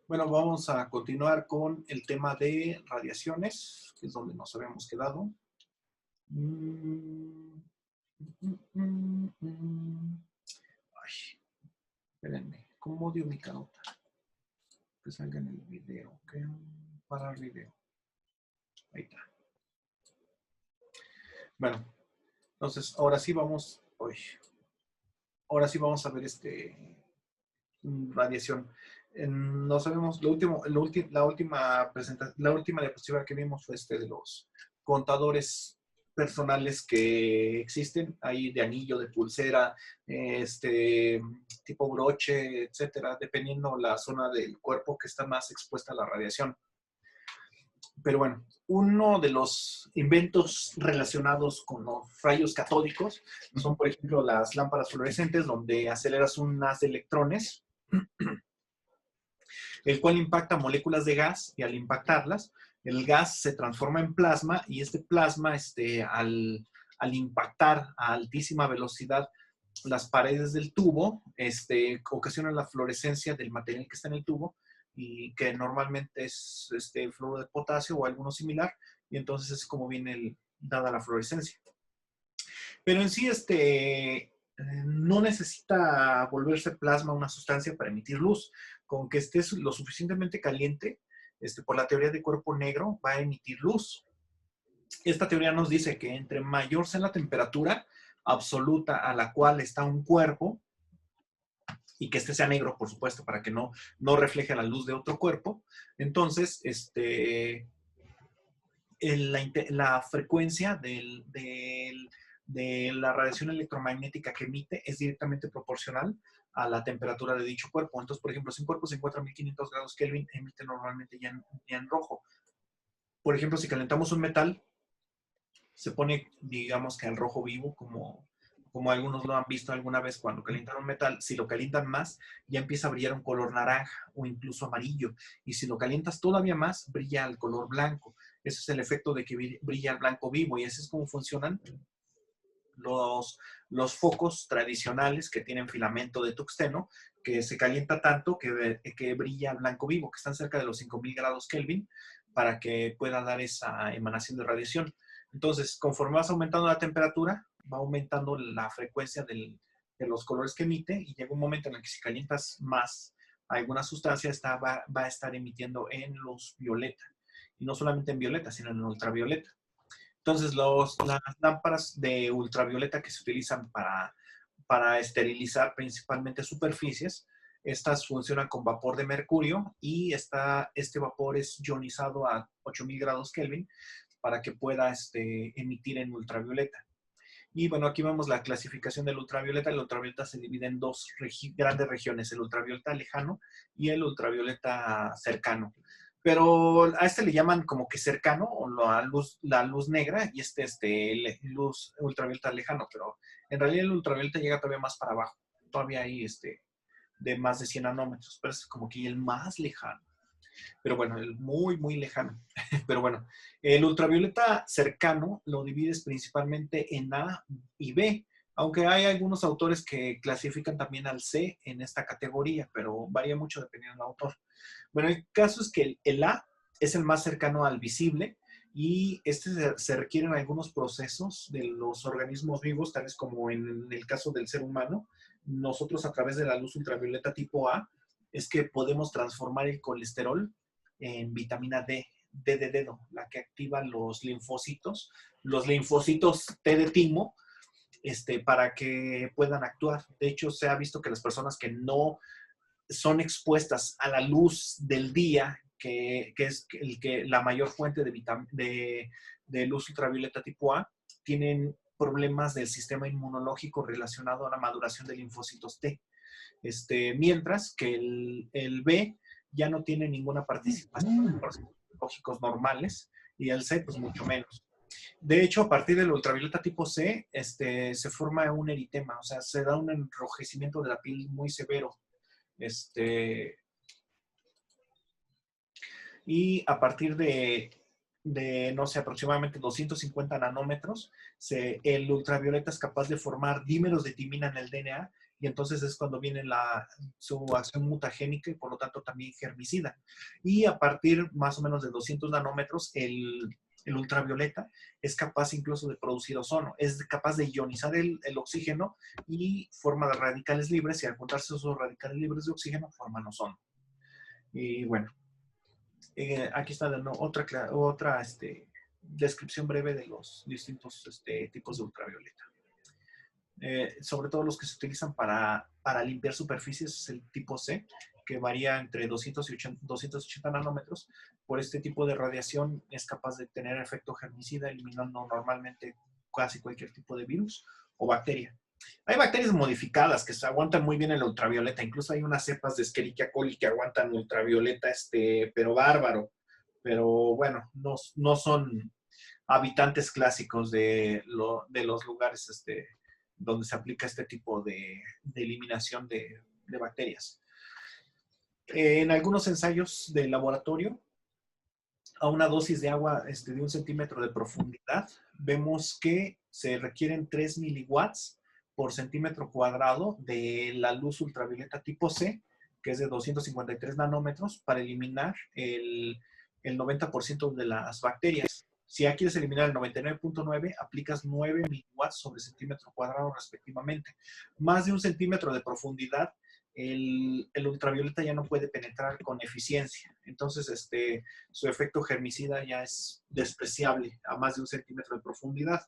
Bueno, vamos a continuar con el tema de radiaciones, que es donde nos habíamos quedado. Ay, espérenme, ¿cómo odio mi carota? Que salga en el video, ¿ok? Para el video. Ahí está. Bueno, entonces ahora sí vamos, ahora sí vamos a ver radiación. No sabemos, la última diapositiva que vimos fue de los contadores personales que existen, ahí de anillo, de pulsera, tipo broche, etcétera, dependiendo la zona del cuerpo que está más expuesta a la radiación. Pero bueno, uno de los inventos relacionados con los rayos catódicos son, por ejemplo, las lámparas fluorescentes, donde aceleras un haz de electrones, el cual impacta moléculas de gas, y al impactarlas, el gas se transforma en plasma, y este plasma, al impactar a altísima velocidad las paredes del tubo, ocasiona la fluorescencia del material que está en el tubo, y que normalmente es fluoruro de potasio o algo similar, y entonces es como viene dada la fluorescencia. Pero en sí, no necesita volverse plasma una sustancia para emitir luz. Con que esté lo suficientemente caliente, por la teoría de cuerpo negro, va a emitir luz. Esta teoría nos dice que entre mayor sea la temperatura absoluta a la cual está un cuerpo, y que sea negro, por supuesto, para que no refleje la luz de otro cuerpo, entonces, la frecuencia de la radiación electromagnética que emite es directamente proporcional a la temperatura de dicho cuerpo. Entonces, por ejemplo, si un cuerpo se encuentra a 1500 grados Kelvin, emite normalmente ya en rojo. Por ejemplo, si calentamos un metal, se pone, digamos que al rojo vivo, como algunos lo han visto alguna vez cuando calientan un metal. Si lo calientan más, ya empieza a brillar un color naranja o incluso amarillo. Y si lo calientas todavía más, brilla el color blanco. Ese es el efecto de que brilla el blanco vivo, y así es como funcionan los focos tradicionales que tienen filamento de tungsteno, que se calienta tanto que brilla el blanco vivo, que están cerca de los 5000 grados Kelvin, para que pueda dar esa emanación de radiación. Entonces, conforme vas aumentando la temperatura, va aumentando la frecuencia de los colores que emite, y llega un momento en el que si calientas más alguna sustancia, va a estar emitiendo en luz violeta. Y no solamente en violeta, sino en ultravioleta. Entonces, las lámparas de ultravioleta que se utilizan para esterilizar principalmente superficies, estas funcionan con vapor de mercurio, y este vapor es ionizado a 8000 grados Kelvin para que pueda emitir en ultravioleta. Y bueno, aquí vemos la clasificación del ultravioleta. El ultravioleta se divide en dos grandes regiones: el ultravioleta lejano y el ultravioleta cercano. Pero a le llaman como que cercano, o la luz negra, y luz ultravioleta lejano, pero en realidad el ultravioleta llega todavía más para abajo. Todavía hay de más de 100 nanómetros, pero es como que el más lejano. Pero bueno, el muy, muy lejano. Pero bueno, el ultravioleta cercano lo divides principalmente en A y B, aunque hay algunos autores que clasifican también al C en esta categoría, pero varía mucho dependiendo del autor. Bueno, el caso es que el A es el más cercano al visible, y se requieren algunos procesos de los organismos vivos, tales como en el caso del ser humano. Nosotros, a través de la luz ultravioleta tipo A, es que podemos transformar el colesterol en vitamina D, D de dedo, la que activa los linfocitos T de timo, para que puedan actuar. De hecho, se ha visto que las personas que no son expuestas a la luz del día, que es la mayor fuente de luz ultravioleta tipo A, tienen problemas del sistema inmunológico relacionado a la maduración de linfocitos T. Mientras que el B ya no tiene ninguna participación en procesos biológicos normales, y el C pues mucho menos. De hecho, a partir del ultravioleta tipo C, se forma un eritema, o sea, se da un enrojecimiento de la piel muy severo. Y a partir no sé, aproximadamente 250 nanómetros, el ultravioleta es capaz de formar dímeros de timina en el DNA, y entonces es cuando viene su acción mutagénica y por lo tanto también germicida. Y a partir más o menos de 200 nanómetros, el ultravioleta es capaz incluso de producir ozono, es capaz de ionizar el oxígeno y forma de radicales libres, y al juntarse esos radicales libres de oxígeno forman ozono. Y bueno, aquí está otra descripción breve de los distintos tipos de ultravioleta. Sobre todo los que se utilizan para limpiar superficies es el tipo C, que varía entre 280 nanómetros. Por este tipo de radiación es capaz de tener efecto germicida, eliminando normalmente casi cualquier tipo de virus o bacteria. Hay bacterias modificadas que se aguantan muy bien el ultravioleta. Incluso hay unas cepas de Escherichia coli que aguantan ultravioleta, pero bárbaro. Pero bueno, no son habitantes clásicos de los lugares donde se aplica este tipo de eliminación de bacterias. En algunos ensayos de laboratorio, a una dosis de agua de 1 centímetro de profundidad, vemos que se requieren 3 miliwatts por centímetro cuadrado de la luz ultravioleta tipo C, que es de 253 nanómetros, para eliminar el 90% de las bacterias. Si ya quieres eliminar el 99.9, aplicas 9 miliwatts sobre centímetro cuadrado respectivamente. Más de 1 centímetro de profundidad, el ultravioleta ya no puede penetrar con eficiencia. Entonces, su efecto germicida ya es despreciable a más de 1 centímetro de profundidad.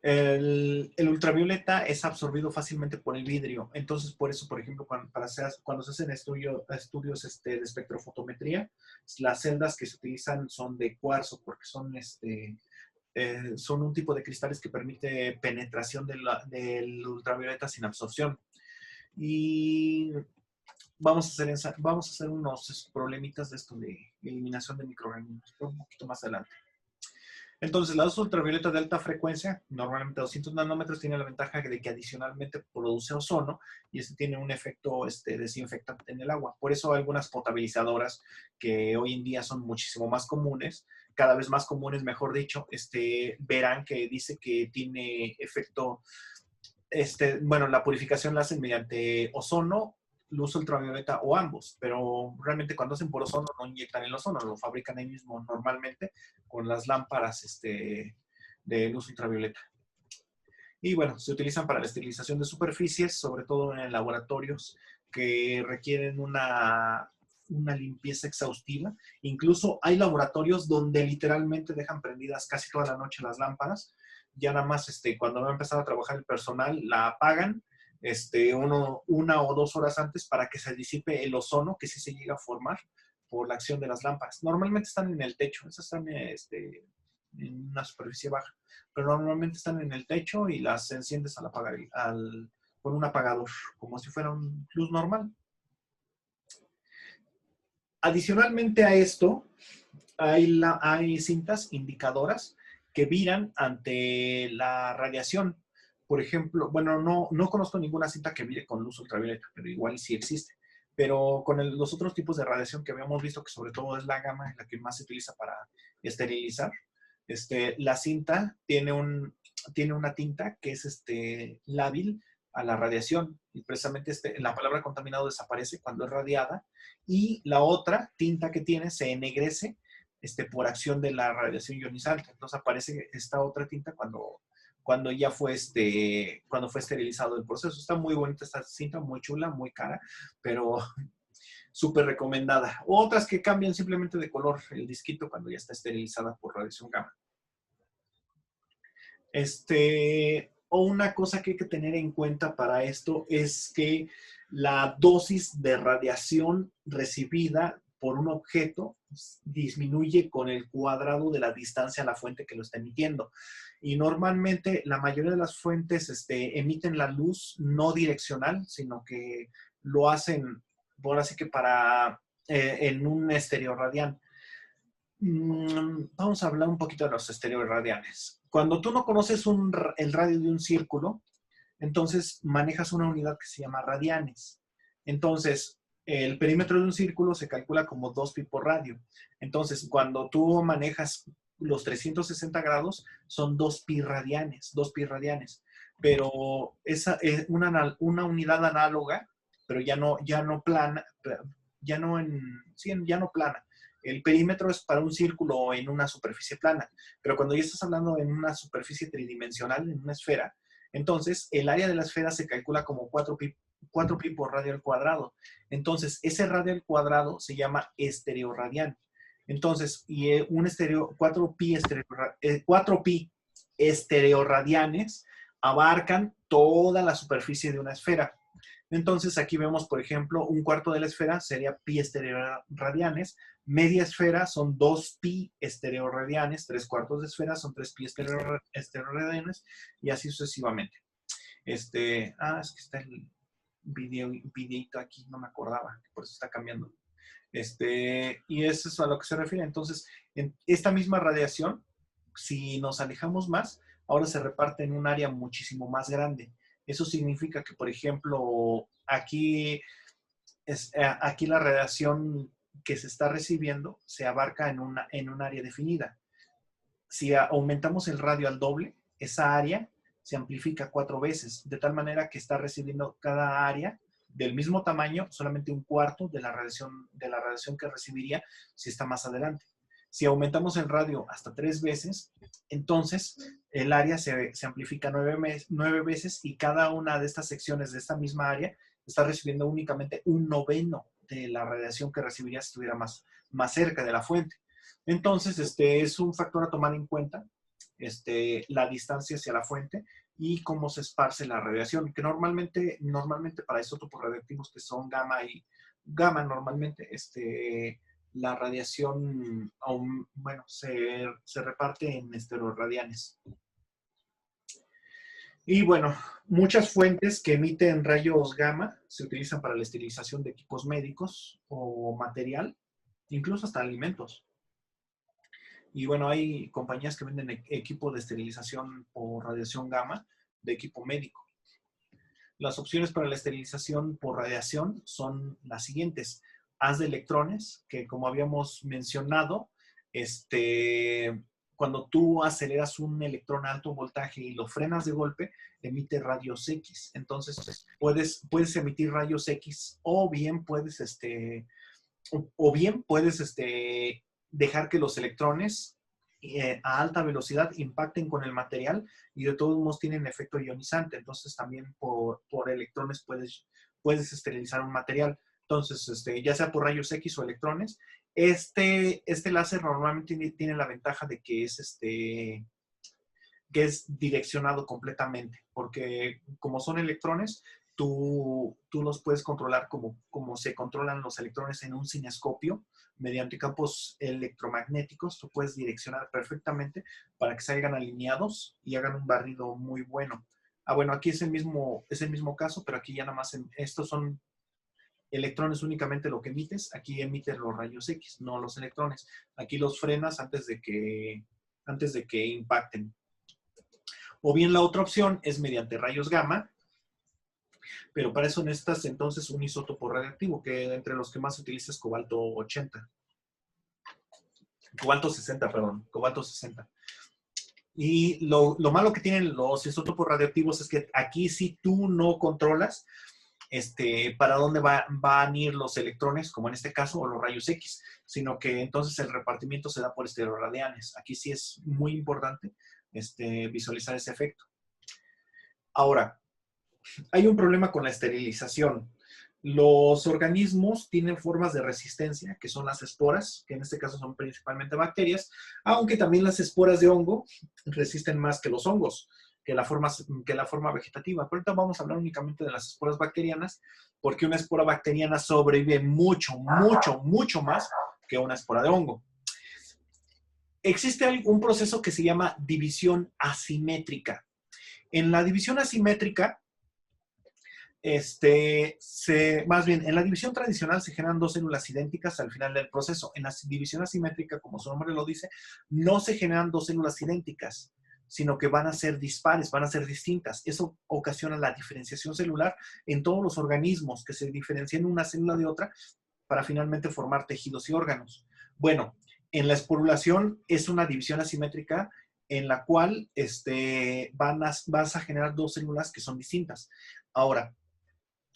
El ultravioleta es absorbido fácilmente por el vidrio. Entonces, por eso, por ejemplo, cuando se hacen estudios de espectrofotometría, las celdas que se utilizan son de cuarzo, porque son un tipo de cristales que permite penetración del ultravioleta sin absorción. Y vamos a hacer unos problemitas de esto de eliminación de microorganismos un poquito más adelante. Entonces, la luz ultravioleta de alta frecuencia, normalmente 200 nanómetros, tiene la ventaja de que adicionalmente produce ozono, y tiene un efecto desinfectante en el agua. Por eso algunas potabilizadoras, que hoy en día son muchísimo más comunes, cada vez más comunes, mejor dicho, verán que dice que tiene efecto, bueno, la purificación la hacen mediante ozono, luz ultravioleta o ambos, pero realmente cuando hacen por ozono no inyectan el ozono, lo fabrican ahí mismo normalmente con las lámparas de luz ultravioleta. Y bueno, se utilizan para la esterilización de superficies, sobre todo en laboratorios que requieren una limpieza exhaustiva. Incluso hay laboratorios donde literalmente dejan prendidas casi toda la noche las lámparas. Ya nada más cuando va a empezar a trabajar el personal, la apagan 1 o 2 horas antes para que se disipe el ozono que sí se llega a formar por la acción de las lámparas. Normalmente están en el techo, esas están en una superficie baja, pero normalmente están en el techo y las enciendes con un apagador, como si fuera un luz normal. Adicionalmente a esto, hay cintas indicadoras que viran ante la radiación. Por ejemplo, bueno, no conozco ninguna cinta que vire con luz ultravioleta, pero igual sí existe. Pero con los otros tipos de radiación que habíamos visto, que sobre todo es la gamma, la que más se utiliza para esterilizar, la cinta tiene una tinta que es lábil a la radiación, y precisamente la palabra contaminado desaparece cuando es radiada, y la otra tinta que tiene se ennegrece por acción de la radiación ionizante. Entonces aparece esta otra tinta cuando ya fue cuando fue esterilizado el proceso. Está muy bonita esta cinta, muy chula, muy cara, pero súper recomendada. Otras que cambian simplemente de color el disquito cuando ya está esterilizada por radiación gamma. O una cosa que hay que tener en cuenta para esto es que la dosis de radiación recibida por un objeto disminuye con el cuadrado de la distancia a la fuente que lo está emitiendo. Y normalmente la mayoría de las fuentes emiten la luz no direccional, sino que lo hacen, por así que en un estereoradián. Vamos a hablar un poquito de los estereoradianes. Cuando tú no conoces el radio de un círculo, entonces manejas una unidad que se llama radianes. Entonces, el perímetro de un círculo se calcula como 2 pi por radio. Entonces, cuando tú manejas los 360 grados son 2 pi radianes, 2 pi radianes. Pero esa es una unidad análoga, pero ya no plana, ya no sí, ya no plana. El perímetro es para un círculo en una superficie plana, pero cuando ya estás hablando en una superficie tridimensional, en una esfera, entonces el área de la esfera se calcula como 4pi por radio al cuadrado. Entonces, ese radio al cuadrado se llama estereoradián. Entonces, y 4pi estereoradianes abarcan toda la superficie de una esfera. Entonces, aquí vemos, por ejemplo, un cuarto de la esfera sería pi estereoradianes, media esfera son 2pi estereoradianes, 3 cuartos de esfera son 3pi estereoradianes, y así sucesivamente. Es que está el videito aquí, no me acordaba, por eso está cambiando. Y eso es a lo que se refiere. Entonces, en esta misma radiación, si nos alejamos más, ahora se reparte en un área muchísimo más grande. Eso significa que, por ejemplo, aquí la radiación que se está recibiendo se abarca en un área definida. Si aumentamos el radio al doble, esa área se amplifica 4 veces, de tal manera que está recibiendo cada área del mismo tamaño, solamente un cuarto de la radiación que recibiría si está más adelante. Si aumentamos el radio hasta 3 veces, entonces el área se amplifica 9 veces y cada una de estas secciones de esta misma área está recibiendo únicamente un noveno de la radiación que recibiría si estuviera más cerca de la fuente. Entonces, es un factor a tomar en cuenta, la distancia hacia la fuente y cómo se esparce la radiación, que normalmente para isótopos radioactivos que son gamma normalmente, la radiación, se reparte en estereoradianes. Y bueno, muchas fuentes que emiten rayos gamma se utilizan para la esterilización de equipos médicos o material, incluso hasta alimentos. Y bueno, hay compañías que venden equipo de esterilización por radiación gamma de equipo médico. Las opciones para la esterilización por radiación son las siguientes. Haz de electrones, que como habíamos mencionado, cuando tú aceleras un electrón a alto voltaje y lo frenas de golpe, emite rayos X. Entonces, puedes emitir rayos X o bien puedes, dejar que los electrones a alta velocidad impacten con el material y de todos modos tienen efecto ionizante. Entonces también por electrones puedes esterilizar un material. Entonces, ya sea por rayos X o electrones, este láser normalmente tiene la ventaja de que es direccionado completamente, porque como son electrones, tú los puedes controlar como se controlan los electrones en un cinescopio, mediante campos electromagnéticos. Tú puedes direccionar perfectamente para que salgan alineados y hagan un barrido muy bueno. Bueno, aquí es el mismo caso, pero aquí ya nada más, estos son electrones únicamente lo que emites. Aquí emites los rayos X, no los electrones. Aquí los frenas antes de que impacten. O bien la otra opción es mediante rayos gamma, pero para eso necesitas entonces un isótopo radiactivo, que entre los que más se utiliza es cobalto 80. Cobalto 60, perdón, cobalto 60. Y lo malo que tienen los isótopos radioactivos es que aquí sí tú no controlas para dónde van a ir los electrones, como en este caso, o los rayos X, sino que entonces el repartimiento se da por estereoradianes. Aquí sí es muy importante visualizar ese efecto. Ahora, hay un problema con la esterilización. Los organismos tienen formas de resistencia, que son las esporas, que en este caso son principalmente bacterias, aunque también las esporas de hongo resisten más que los hongos, que la forma vegetativa. Pero ahorita vamos a hablar únicamente de las esporas bacterianas, porque una espora bacteriana sobrevive mucho, mucho, mucho más que una espora de hongo. Existe un proceso que se llama división asimétrica. En la división asimétrica, más bien, en la división tradicional se generan 2 células idénticas al final del proceso. En la división asimétrica, como su nombre lo dice, no se generan 2 células idénticas, sino que van a ser dispares, van a ser distintas. Eso ocasiona la diferenciación celular en todos los organismos, que se diferencian una célula de otra para finalmente formar tejidos y órganos. Bueno, en la esporulación es una división asimétrica en la cual vas a generar dos células que son distintas. Ahora,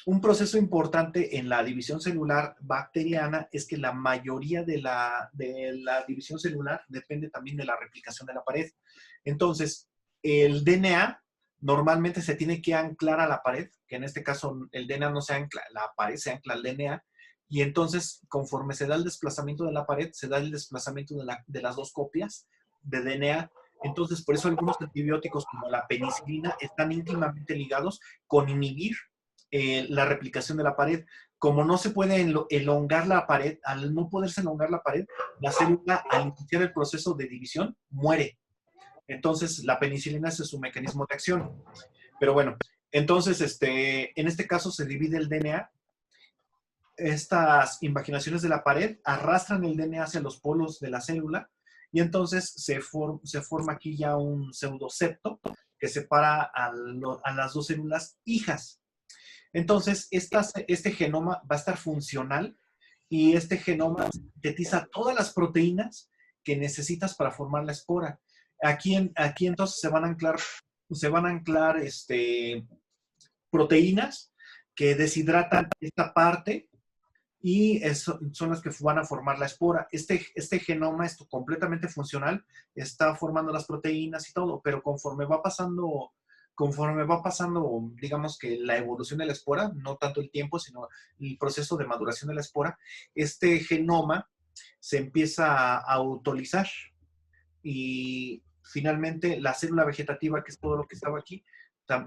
un proceso importante en la división celular bacteriana es que la mayoría de la división celular depende también de la replicación de la pared. Entonces, el DNA normalmente se tiene que anclar a la pared, que en este caso el DNA no se ancla, la pared se ancla al DNA, y entonces conforme se da el desplazamiento de la pared, se da el desplazamiento de las dos copias de DNA. Entonces, por eso algunos antibióticos como la penicilina están íntimamente ligados con inhibir la replicación de la pared. Como no se puede elongar la pared, al no poderse elongar la pared, la célula al iniciar el proceso de división muere. Entonces la penicilina ese es su mecanismo de acción. Pero bueno, entonces en este caso se divide el DNA. Estas invaginaciones de la pared arrastran el DNA hacia los polos de la célula y entonces se forma aquí ya un pseudosepto que separa a las dos células hijas. Entonces, este genoma va a estar funcional y este genoma sintetiza todas las proteínas que necesitas para formar la espora. Aquí entonces se van a anclar proteínas que deshidratan esta parte y son las que van a formar la espora. Este genoma es completamente funcional, está formando las proteínas y todo, pero conforme va pasando, digamos que la evolución de la espora, no tanto el tiempo, sino el proceso de maduración de la espora, este genoma se empieza a autolizar y finalmente la célula vegetativa, que es todo lo que estaba aquí,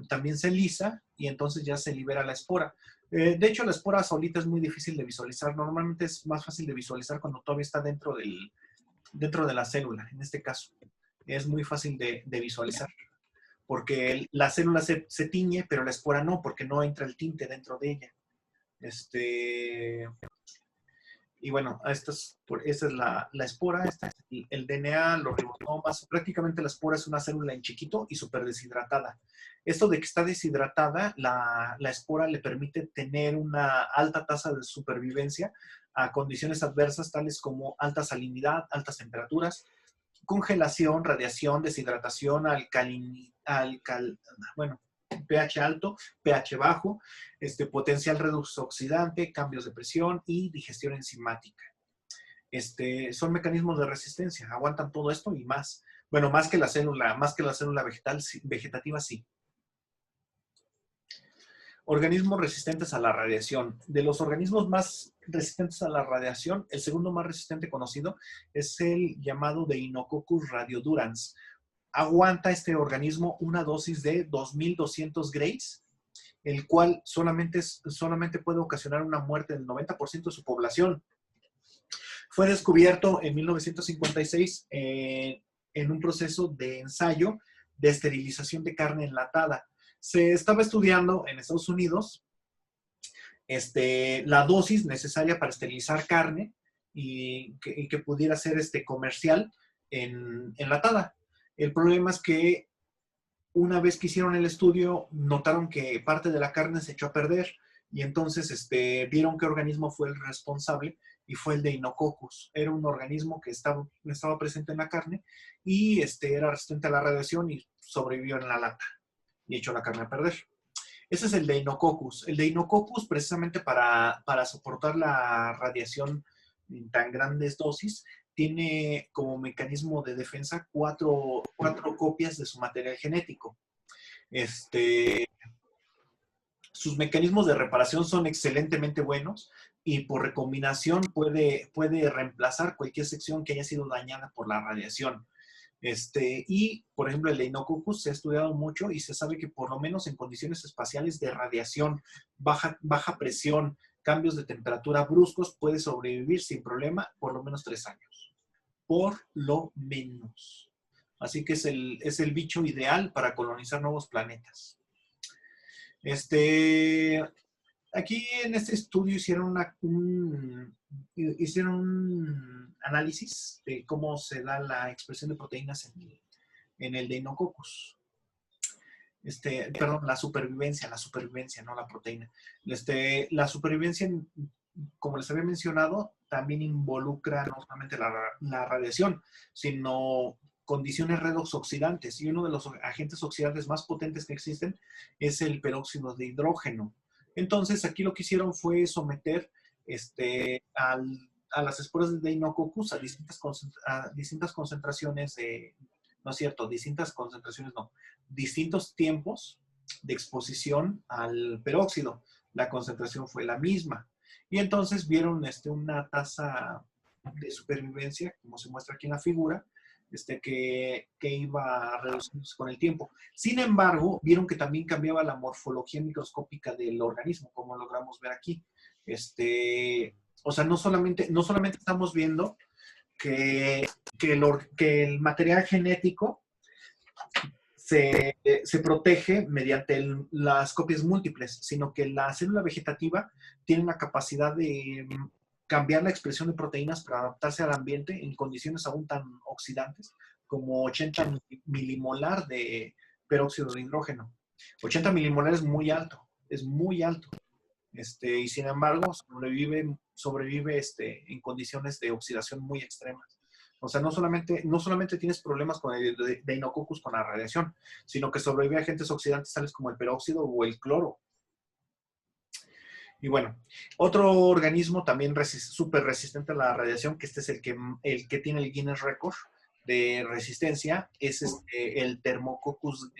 también se lisa y entonces ya se libera la espora. De hecho, la espora solita es muy difícil de visualizar. Normalmente es más fácil de visualizar cuando todavía está dentro de la célula, en este caso. Es muy fácil de visualizar porque la célula se tiñe, pero la espora no, porque no entra el tinte dentro de ella. Y bueno, esa es la espora, esta es el DNA, los ribosomas. Prácticamente la espora es una célula en chiquito y súper deshidratada. Esto de que está deshidratada, la espora le permite tener una alta tasa de supervivencia a condiciones adversas tales como alta salinidad, altas temperaturas, congelación, radiación, deshidratación, bueno, pH alto, pH bajo, potencial redox oxidante, cambios de presión y digestión enzimática. Son mecanismos de resistencia, aguantan todo esto y más. Bueno, más que la célula vegetativa, sí. Organismos resistentes a la radiación. De los organismos más resistentes a la radiación, el segundo más resistente conocido es el llamado Deinococcus radiodurans. Aguanta este organismo una dosis de 2.200 grays, el cual solamente puede ocasionar una muerte del 90% de su población. Fue descubierto en 1956 en un proceso de ensayo de esterilización de carne enlatada. Se estaba estudiando en Estados Unidos la dosis necesaria para esterilizar carne y que pudiera ser comercial enlatada. El problema es que una vez que hicieron el estudio, notaron que parte de la carne se echó a perder y entonces vieron qué organismo fue el responsable y fue el Deinococcus. Era un organismo que estaba presente en la carne y era resistente a la radiación y sobrevivió en la lata y echó la carne a perder. Ese es el Deinococcus. El Deinococcus, precisamente para soportar la radiación en tan grandes dosis, tiene como mecanismo de defensa cuatro copias de su material genético. Sus mecanismos de reparación son excelentemente buenos y por recombinación puede reemplazar cualquier sección que haya sido dañada por la radiación. Y, por ejemplo, el Deinococcus se ha estudiado mucho y se sabe que por lo menos en condiciones espaciales de radiación, baja presión, cambios de temperatura bruscos, puede sobrevivir sin problema por lo menos 3 años. Por lo menos. Así que es el bicho ideal para colonizar nuevos planetas. Aquí en este estudio hicieron un análisis de cómo se da la expresión de proteínas en el Deinococcus. Perdón, la supervivencia, no la proteína. La supervivencia como les había mencionado, también involucra no solamente la radiación, sino condiciones redox oxidantes. Y uno de los agentes oxidantes más potentes que existen es el peróxido de hidrógeno. Entonces, aquí lo que hicieron fue someter a las esporas de Deinococcus a distintas concentraciones de, no es cierto, distintas concentraciones no, distintos tiempos de exposición al peróxido. La concentración fue la misma. Y entonces vieron una tasa de supervivencia, como se muestra aquí en la figura, que iba reduciéndose con el tiempo. Sin embargo, vieron que también cambiaba la morfología microscópica del organismo, como logramos ver aquí. O sea, no solamente estamos viendo que el material genético se protege mediante las copias múltiples, sino que la célula vegetativa tiene la capacidad de cambiar la expresión de proteínas para adaptarse al ambiente en condiciones aún tan oxidantes como 80 milimolar de peróxido de hidrógeno. 80 milimolar es muy alto. Y sin embargo sobrevive en condiciones de oxidación muy extremas. O sea, no solamente tienes problemas con el Deinococcus con la radiación, sino que sobrevive a agentes oxidantes tales como el peróxido o el cloro. Y bueno, otro organismo también súper resistente a la radiación, que este es el que tiene el Guinness Record de resistencia, es el Thermococcus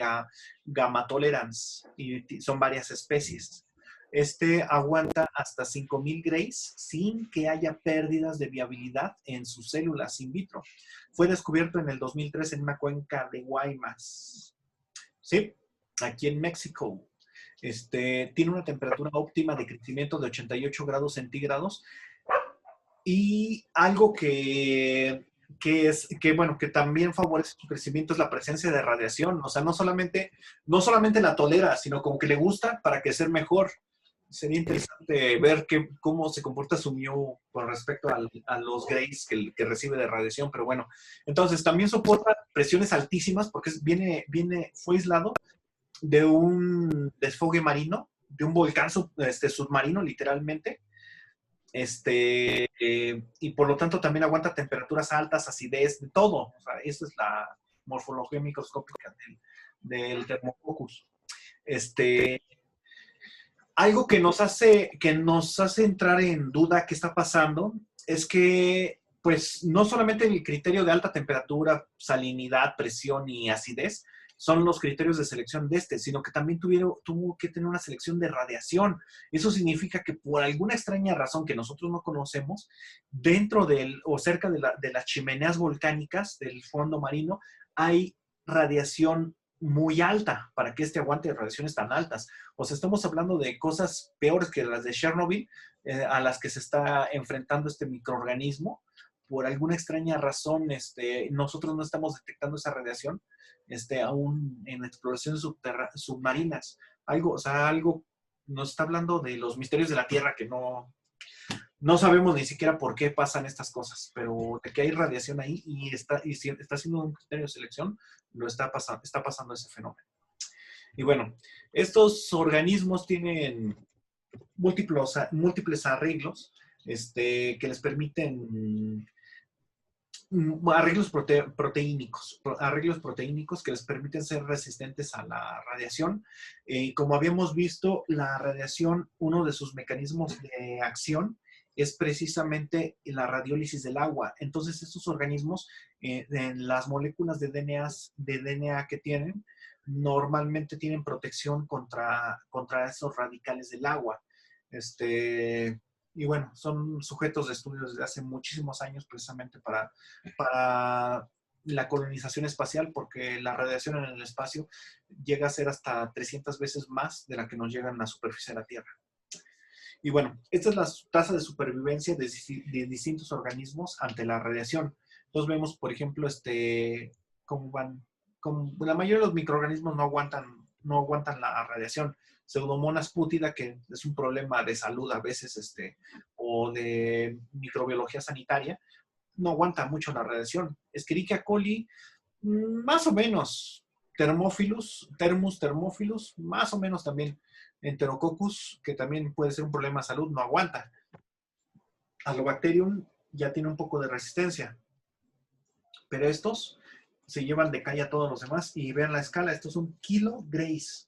gamma-tolerans, y son varias especies. Aguanta hasta 5000 grays sin que haya pérdidas de viabilidad en sus células in vitro. Fue descubierto en el 2003 en una cuenca de Guaymas. ¿Sí? Aquí en México. Tiene una temperatura óptima de crecimiento de 88 grados centígrados y algo que también favorece su crecimiento es la presencia de radiación. O sea, no solamente la tolera, sino como que le gusta para crecer mejor. Sería interesante ver cómo se comporta su Mew con respecto a los grays que recibe de radiación, pero bueno. Entonces, también soporta presiones altísimas porque fue aislado de un desfogue marino, de un volcán submarino, literalmente. Y por lo tanto también aguanta temperaturas altas, acidez, de todo. O sea, esa es la morfología microscópica del Thermococcus. Algo que nos hace entrar en duda qué está pasando es que, pues, no solamente el criterio de alta temperatura, salinidad, presión y acidez son los criterios de selección sino que también tuvo que tener una selección de radiación. Eso significa que por alguna extraña razón que nosotros no conocemos, dentro o cerca de las chimeneas volcánicas del fondo marino, hay radiación muy alta para que aguante radiaciones tan altas. O sea, estamos hablando de cosas peores que las de Chernobyl, a las que se está enfrentando este microorganismo. Por alguna extraña razón, nosotros no estamos detectando esa radiación aún en exploraciones submarinas. Algo nos está hablando de los misterios de la Tierra que no sabemos ni siquiera por qué pasan estas cosas, pero de que hay radiación ahí y si está siendo un criterio de selección, está pasando ese fenómeno. Y bueno, estos organismos tienen múltiples arreglos que les permiten arreglos proteínicos que les permiten ser resistentes a la radiación. Como habíamos visto, la radiación, uno de sus mecanismos de acción es precisamente la radiólisis del agua. Entonces, estos organismos, en las moléculas de DNA que tienen, normalmente tienen protección contra esos radicales del agua. Y bueno, son sujetos de estudios desde hace muchísimos años precisamente para la colonización espacial, porque la radiación en el espacio llega a ser hasta 300 veces más de la que nos llega en la superficie de la Tierra. Y bueno, esta es la tasa de supervivencia de distintos organismos ante la radiación. Entonces vemos, por ejemplo, como la mayoría de los microorganismos no aguantan la radiación. Pseudomonas pútida, que es un problema de salud a veces, o de microbiología sanitaria, no aguanta mucho la radiación. Escherichia coli, más o menos. Thermophilus, más o menos también. Enterococcus, que también puede ser un problema de salud, no aguanta. Halobacterium ya tiene un poco de resistencia, pero estos se llevan de calle a todos los demás y vean la escala, esto es un kilo Grace.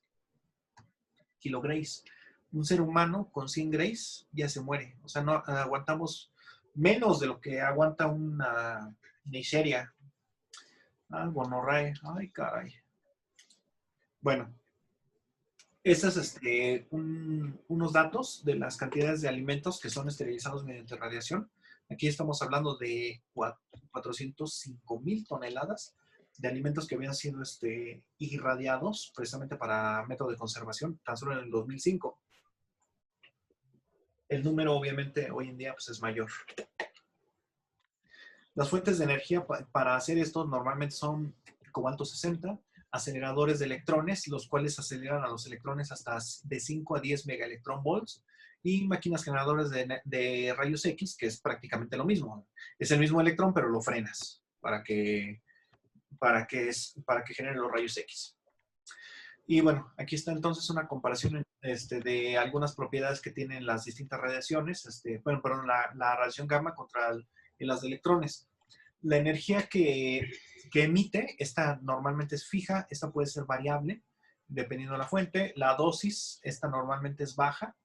Kilo Grace. Un ser humano con 100 Grace ya se muere. O sea, no aguantamos menos de lo que aguanta una Neisseria. Ah, gonorrea. Ay, caray. Bueno, esos es unos datos de las cantidades de alimentos que son esterilizados mediante radiación. Aquí estamos hablando de 405,000 toneladas de alimentos que habían sido irradiados precisamente para método de conservación, tan solo en el 2005. El número obviamente hoy en día pues, es mayor. Las fuentes de energía para hacer esto normalmente son cobalto 60, aceleradores de electrones, los cuales aceleran a los electrones hasta de 5 a 10 megaelectronvolts, y máquinas generadoras de rayos X, que es prácticamente lo mismo. Es el mismo electrón, pero lo frenas para que genere los rayos X. Y bueno, aquí está entonces una comparación de algunas propiedades que tienen las distintas radiaciones, perdón, la radiación gamma contra las de electrones. La energía que emite, esta normalmente es fija, esta puede ser variable, dependiendo de la fuente. La dosis, esta normalmente es baja.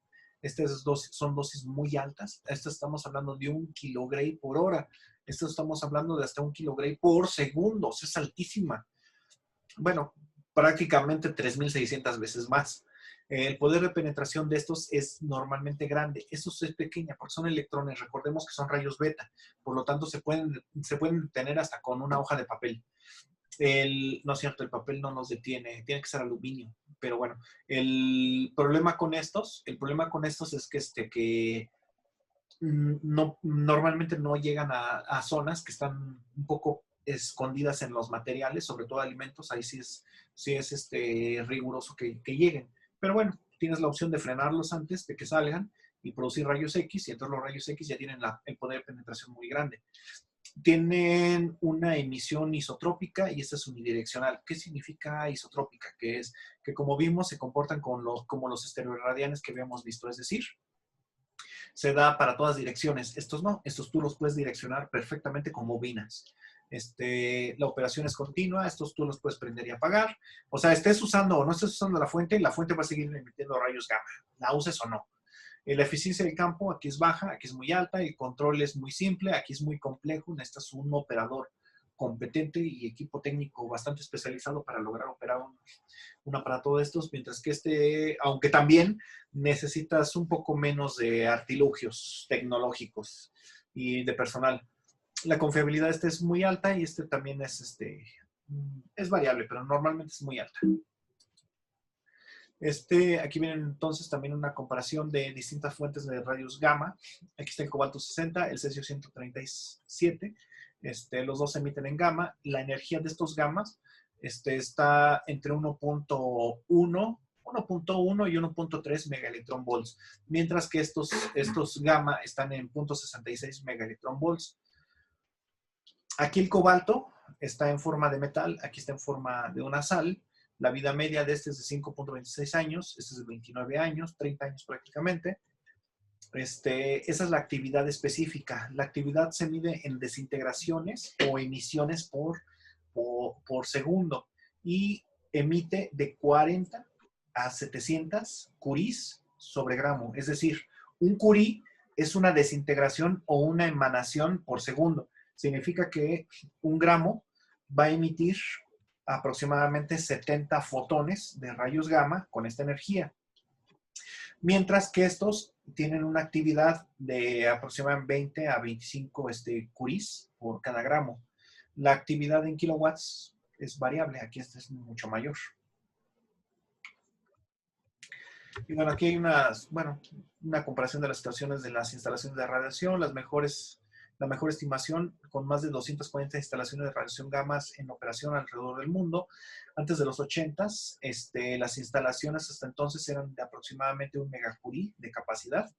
Estas son dosis muy altas. Estas estamos hablando de 1 kilogray por hora. Esto estamos hablando de hasta 1 kilogray por segundo. Es altísima. Bueno, prácticamente 3,600 veces más. El poder de penetración de estos es normalmente grande. Estos es pequeña porque son electrones. Recordemos que son rayos beta. Por lo tanto, se pueden detener hasta con una hoja de papel. No es cierto, el papel no nos detiene. Tiene que ser aluminio. Pero bueno, el problema con estos es que normalmente no llegan a zonas que están un poco escondidas en los materiales, sobre todo alimentos. Ahí sí es riguroso que lleguen. Pero bueno, tienes la opción de frenarlos antes de que salgan y producir rayos X, y entonces los rayos X ya tienen el poder de penetración muy grande. Tienen una emisión isotrópica y esta es unidireccional. ¿Qué significa isotrópica? Que es que, como vimos, se comportan como los estereoradianes que habíamos visto, es decir, se da para todas direcciones. Estos no, estos tú los puedes direccionar perfectamente con bobinas. La operación es continua, estos tú los puedes prender y apagar. O sea, estés usando o no estés usando la fuente va a seguir emitiendo rayos gamma, la uses o no. La eficiencia del campo aquí es baja, aquí es muy alta, el control es muy simple, aquí es muy complejo, necesitas un operador competente y equipo técnico bastante especializado para lograr operar un aparato de estos, mientras que aunque también necesitas un poco menos de artilugios tecnológicos y de personal. La confiabilidad de es muy alta y también es variable, pero normalmente es muy alta. Aquí viene entonces también una comparación de distintas fuentes de rayos gamma. Aquí está el cobalto 60, el cesio 137. Los dos se emiten en gamma. La energía de estos gamas está entre 1.1 y 1.3 megaelectronvolts, mientras que estos gamma están en 0.66 megaelectronvolts. Aquí el cobalto está en forma de metal, aquí está en forma de una sal. La vida media de este es de 5.26 años, este es de 29 años, 30 años prácticamente. Esa es la actividad específica. La actividad se mide en desintegraciones o emisiones por segundo y emite de 40 a 700 curies sobre gramo. Es decir, un curie es una desintegración o una emanación por segundo. Significa que un gramo va a emitir aproximadamente 70 fotones de rayos gamma con esta energía. Mientras que estos tienen una actividad de aproximadamente 20 a 25 curies por cada gramo. La actividad en kilowatts es variable, aquí esta es mucho mayor. Y bueno, aquí hay una comparación de las situaciones de las instalaciones de radiación, la mejor estimación con más de 240 instalaciones de radiación gamma en operación alrededor del mundo. Antes de los 80s, las instalaciones hasta entonces eran de aproximadamente 1 megacurie de capacidad,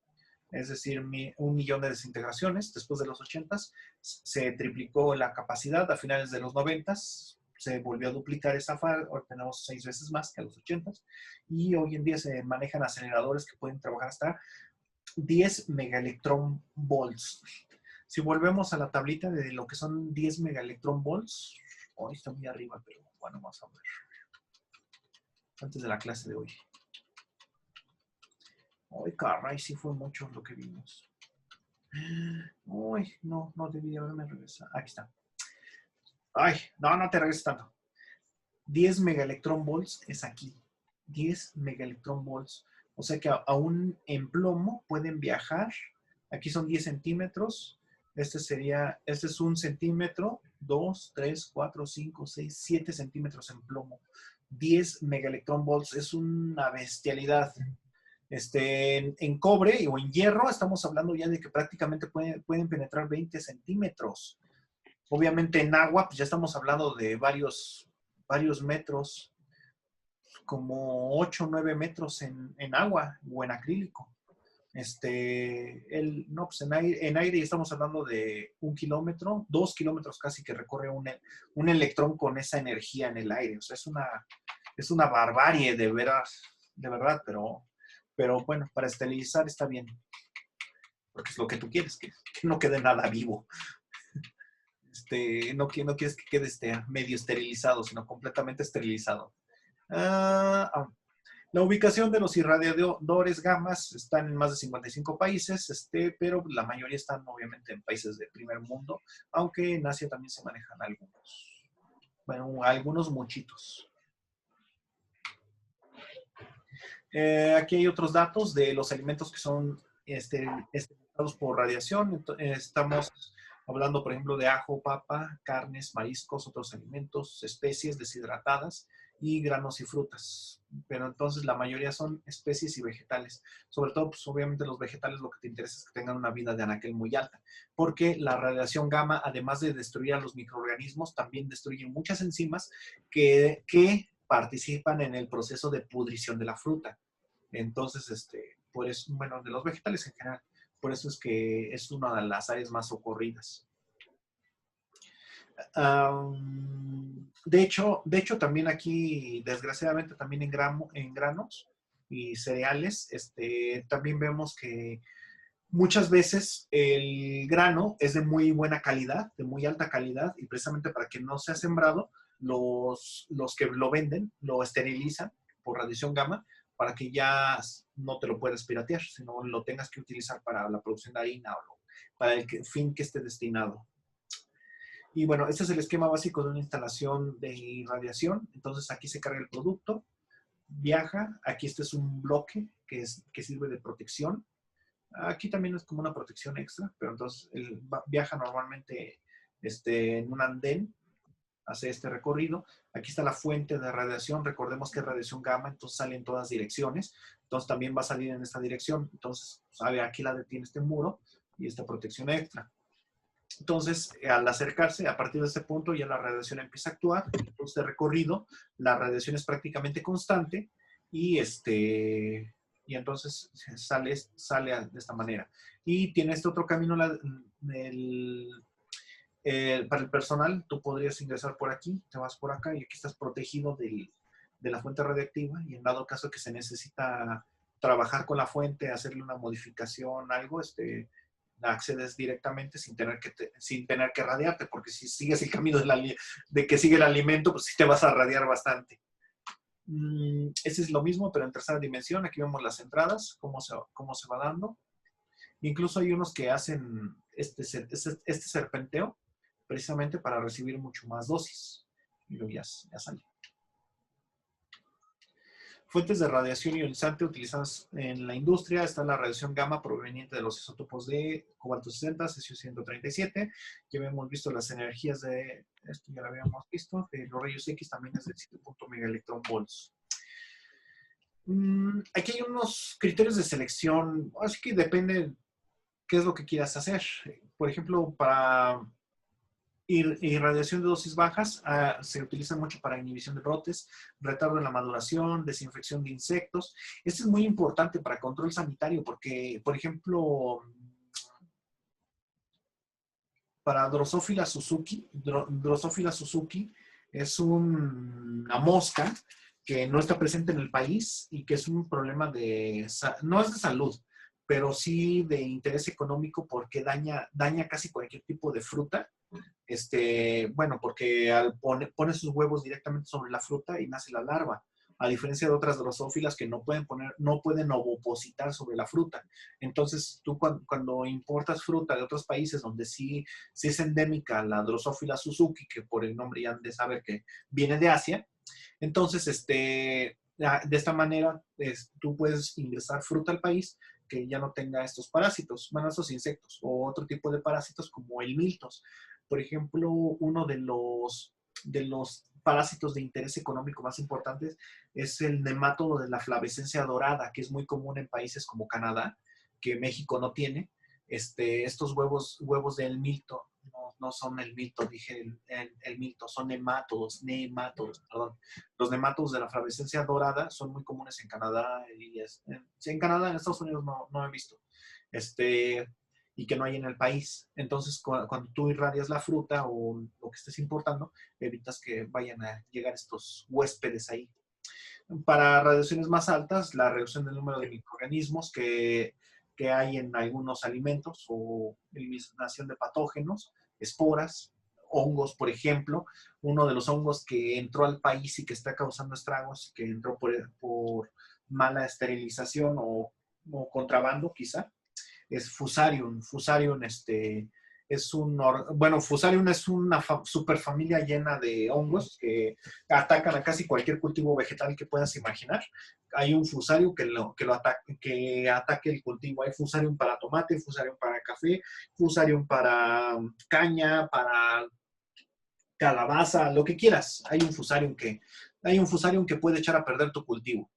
es decir, 1 millón de desintegraciones. Después de los 80s se triplicó la capacidad, a finales de los 90s se volvió a duplicar esa fase, ahora tenemos 6 veces más que a los 80s, y hoy en día se manejan aceleradores que pueden trabajar hasta 10 megaelectron volts. Si volvemos a la tablita de lo que son 10 megaelectron volts, hoy está muy arriba, pero bueno, vamos a ver. Antes de la clase de hoy. Ay, caray, sí fue mucho lo que vimos. Uy, no debí haberme regresado. Aquí está. Ay, no te regreses tanto. 10 megaelectron volts es aquí. 10 megaelectron volts. O sea que aún en plomo pueden viajar. Aquí son 10 centímetros. Este es 1 centímetro, 2, 3, 4, 5, 6, 7 centímetros en plomo. 10 megaelectron volts es una bestialidad. En cobre o en hierro estamos hablando ya de que prácticamente pueden penetrar 20 centímetros. Obviamente en agua, pues ya estamos hablando de varios metros, como 8 o 9 metros en agua o en acrílico. No, pues en aire estamos hablando de 1 kilómetro, 2 kilómetros casi que recorre un electrón con esa energía en el aire. O sea, es una barbarie de verdad, pero bueno, para esterilizar está bien. Porque es lo que tú quieres, que no quede nada vivo. No quieres que quede medio esterilizado, sino completamente esterilizado. La ubicación de los irradiadores gamas están en más de 55 países, pero la mayoría están obviamente en países de primer mundo, aunque en Asia también se manejan algunos. Bueno, algunos muchitos. Aquí hay otros datos de los alimentos que son esterilizados por radiación. Estamos hablando, por ejemplo, de ajo, papa, carnes, mariscos, otros alimentos, especies deshidratadas y granos y frutas. Pero entonces la mayoría son especies y vegetales. Sobre todo, pues obviamente los vegetales lo que te interesa es que tengan una vida de anaquel muy alta, porque la radiación gamma, además de destruir a los microorganismos, también destruye muchas enzimas que participan en el proceso de pudrición de la fruta. Entonces, por eso, bueno, de los vegetales en general, por eso es que es una de las áreas más socorridas. De hecho, también aquí, desgraciadamente, también en granos y cereales, también vemos que muchas veces el grano es de muy buena calidad, de muy alta calidad, y precisamente para que no sea sembrado, los que lo venden lo esterilizan por radiación gamma para que ya no te lo puedas piratear, sino lo tengas que utilizar para la producción de harina o para el fin que esté destinado. Y bueno, este es el esquema básico de una instalación de irradiación. Entonces aquí se carga el producto, viaja, aquí este es un bloque que sirve de protección. Aquí también es como una protección extra, pero entonces él viaja normalmente en un andén, hace este recorrido. Aquí está la fuente de radiación. Recordemos que es radiación gamma, entonces sale en todas direcciones. Entonces también va a salir en esta dirección. Entonces, sabe, aquí la detiene este muro y esta protección extra. Entonces, al acercarse, a partir de este punto ya la radiación empieza a actuar. Entonces, de recorrido, la radiación es prácticamente constante y entonces sale de esta manera. Y tiene este otro camino para el personal. Tú podrías ingresar por aquí, te vas por acá y aquí estás protegido de la fuente radiactiva, y en dado caso que se necesita trabajar con la fuente, hacerle una modificación, algo, accedes directamente sin tener que radiarte, porque si sigues el camino de que sigue el alimento, pues sí te vas a radiar bastante. Ese es lo mismo, pero en tercera dimensión. Aquí vemos las entradas, cómo se va dando. Incluso hay unos que hacen este serpenteo precisamente para recibir mucho más dosis. Y luego ya sale. Fuentes de radiación ionizante utilizadas en la industria. Está la radiación gamma proveniente de los isótopos de cobalto 60, cesio 137. Ya habíamos visto las energías de esto, ya lo habíamos visto. Los rayos X también es de 7 megaelectron volts. Aquí hay unos criterios de selección, así que depende qué es lo que quieras hacer. Por ejemplo, para irradiación de dosis bajas se utiliza mucho para inhibición de brotes, retardo en la maduración, desinfección de insectos. Esto es muy importante para control sanitario porque, por ejemplo, para Drosophila Suzuki, es una mosca que no está presente en el país y que es un problema no es de salud, pero sí de interés económico porque daña casi cualquier tipo de fruta. Bueno, porque pone sus huevos directamente sobre la fruta y nace la larva, a diferencia de otras drosófilas que no pueden ovopositar sobre la fruta. Entonces, tú cuando importas fruta de otros países donde sí es endémica la drosófila Suzuki, que por el nombre ya han de saber que viene de Asia, entonces, de esta manera, tú puedes ingresar fruta al país que ya no tenga estos parásitos, bueno, estos insectos o otro tipo de parásitos como el miltos. Por ejemplo, uno de los parásitos de interés económico más importantes es el nemátodo de la flavescencia dorada, que es muy común en países como Canadá, que México no tiene. Estos huevos del milto, no son el milto, dije el milto, son nematodos, perdón. Los nematodos de la flavescencia dorada son muy comunes en Canadá sí, en Canadá, en Estados Unidos no he visto. Y que no hay en el país. Entonces, cuando tú irradias la fruta o lo que estés importando, evitas que vayan a llegar estos huéspedes ahí. Para radiaciones más altas, la reducción del número de microorganismos que hay en algunos alimentos o eliminación de patógenos, esporas, hongos, por ejemplo. Uno de los hongos que entró al país y que está causando estragos, que entró por mala esterilización o contrabando, quizá, es Fusarium. Fusarium, bueno, Fusarium es una superfamilia llena de hongos que atacan a casi cualquier cultivo vegetal que puedas imaginar. Hay un Fusarium que ataque el cultivo. Hay Fusarium para tomate, Fusarium para café, Fusarium para caña, para calabaza, lo que quieras. Hay un Fusarium que puede echar a perder tu cultivo.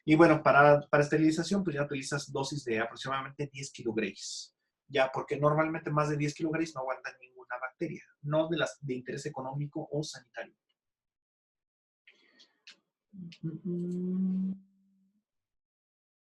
Y bueno, para esterilización, pues ya utilizas dosis de aproximadamente 10 kilogramos. Ya, porque normalmente más de 10 kilogramos no aguantan ninguna bacteria, no de interés económico o sanitario.